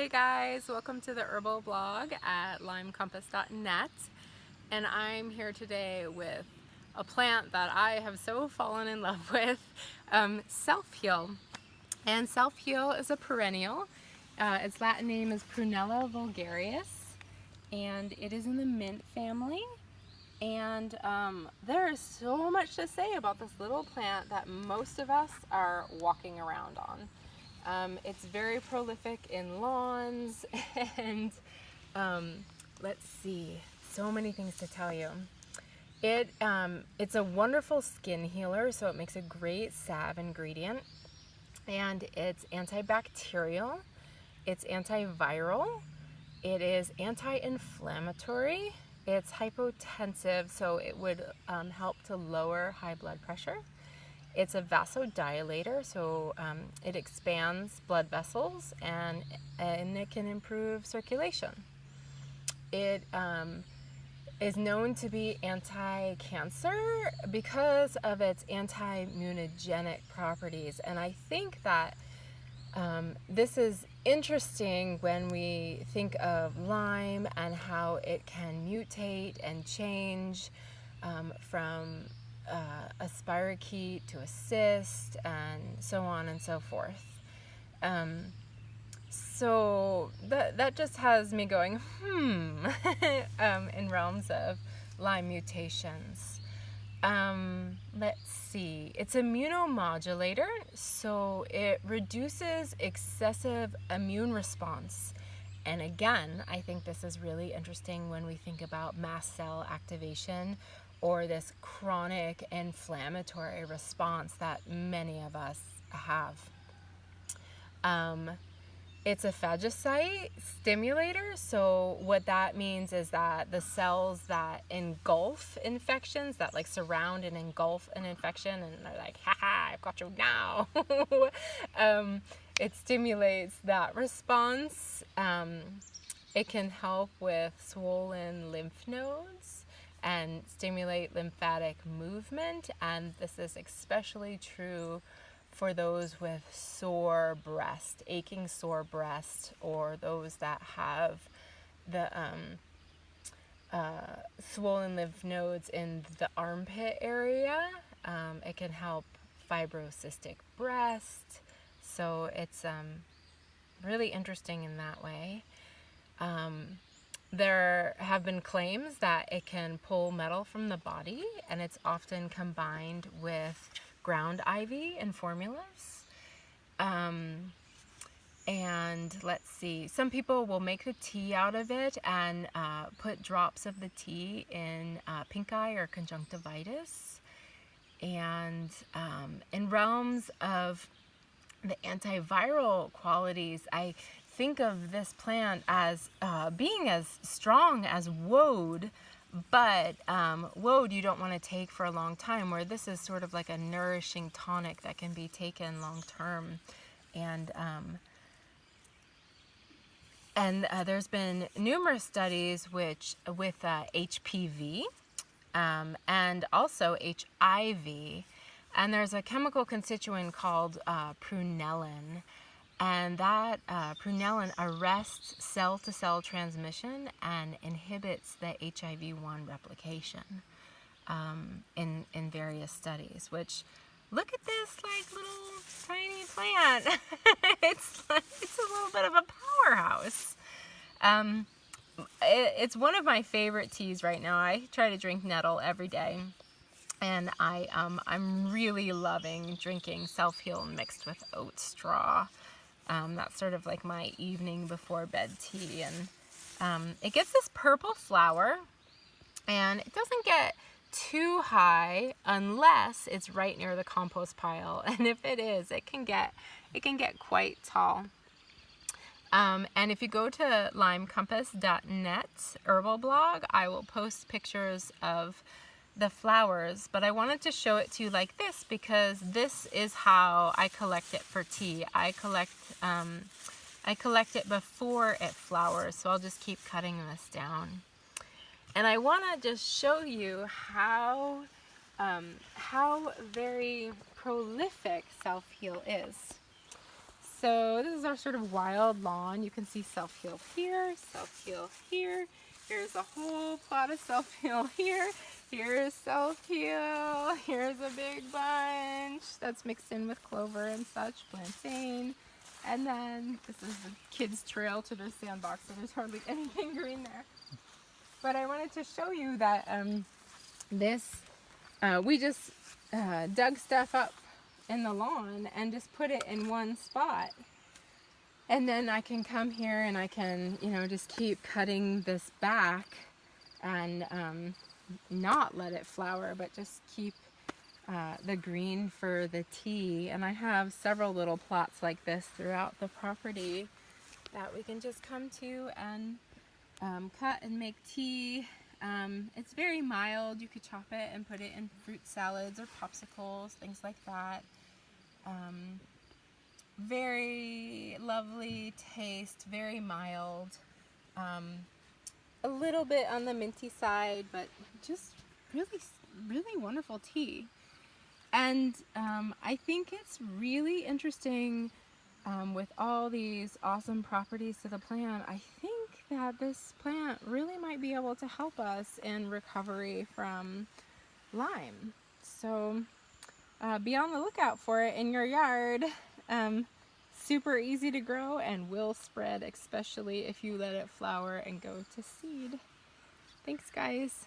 Hey guys, welcome to the herbal blog at lymecompass.net, and I'm here today with a plant that I have so fallen in love with, self-heal. And self-heal is a perennial. Its Latin name is Prunella vulgaris, and it is in the mint family. And there is so much to say about this little plant that most of us are walking around on. It's very prolific in lawns and let's see, so many things to tell you. It's a wonderful skin healer, so it makes a great salve ingredient, and it's antibacterial, it's antiviral, it is anti-inflammatory, it's hypotensive, so it would help to lower high blood pressure. It's a vasodilator, so it expands blood vessels and it can improve circulation. It is known to be anti-cancer because of its anti-immunogenic properties, and I think that this is interesting when we think of Lyme and how it can mutate and change from a spirochete to a cyst and so on and so forth. So that just has me going, in realms of Lyme mutations. Let's see. It's immunomodulator, so it reduces excessive immune response. And again, I think this is really interesting when we think about mast cell activation or this chronic inflammatory response that many of us have. It's a phagocyte stimulator, so what that means is that the cells that engulf infections, that like surround and engulf an infection, and they're like, haha, I've got you now. It stimulates that response. It can help with swollen lymph nodes and stimulate lymphatic movement, and this is especially true for those with sore breast, aching sore breast, or those that have the swollen lymph nodes in the armpit area. It can help fibrocystic breast, so it's really interesting in that way. There have been claims that it can pull metal from the body, and it's often combined with ground ivy in formulas. And let's see, some people will make the tea out of it and put drops of the tea in pink eye or conjunctivitis. And in realms of the antiviral qualities, I think of this plant as being as strong as woad, but woad you don't want to take for a long time, where this is sort of like a nourishing tonic that can be taken long term. And there's been numerous studies with HPV and also HIV, and there's a chemical constituent called prunellin. And that prunellin arrests cell-to-cell transmission and inhibits the HIV-1 replication in various studies, which, look at this like little tiny plant. It's a little bit of a powerhouse. It's one of my favorite teas right now. I try to drink nettle every day, and I'm really loving drinking self-heal mixed with oat straw. That's sort of like my evening before bed tea, and it gets this purple flower, and it doesn't get too high unless it's right near the compost pile, and if it is, it can get quite tall. And if you go to lymecompass.net herbal blog, I will post pictures of the flowers, but I wanted to show it to you like this because this is how I collect it for tea. I collect it before it flowers, so I'll just keep cutting this down. And I want to just show you how very prolific self-heal is. So this is our sort of wild lawn. You can see self-heal here, self-heal here. Here's a whole plot of self-heal here. Here's self-heal. Here's a big bunch that's mixed in with clover and such, plantain. And then this is the kids' trail to their sandbox, so there's hardly anything green there. But I wanted to show you that we just dug stuff up in the lawn and just put it in one spot. And then I can come here and I can, just keep cutting this back and not let it flower, but just keep the green for the tea. And I have several little plots like this throughout the property that we can just come to and cut and make tea. It's very mild. You could chop it and put it in fruit salads or popsicles, things like that. Very lovely taste, very mild. A little bit on the minty side, but just really, really wonderful tea. And I think it's really interesting with all these awesome properties to the plant. I think that this plant really might be able to help us in recovery from Lyme. So be on the lookout for it in your yard. Super easy to grow and will spread, especially if you let it flower and go to seed. Thanks, guys.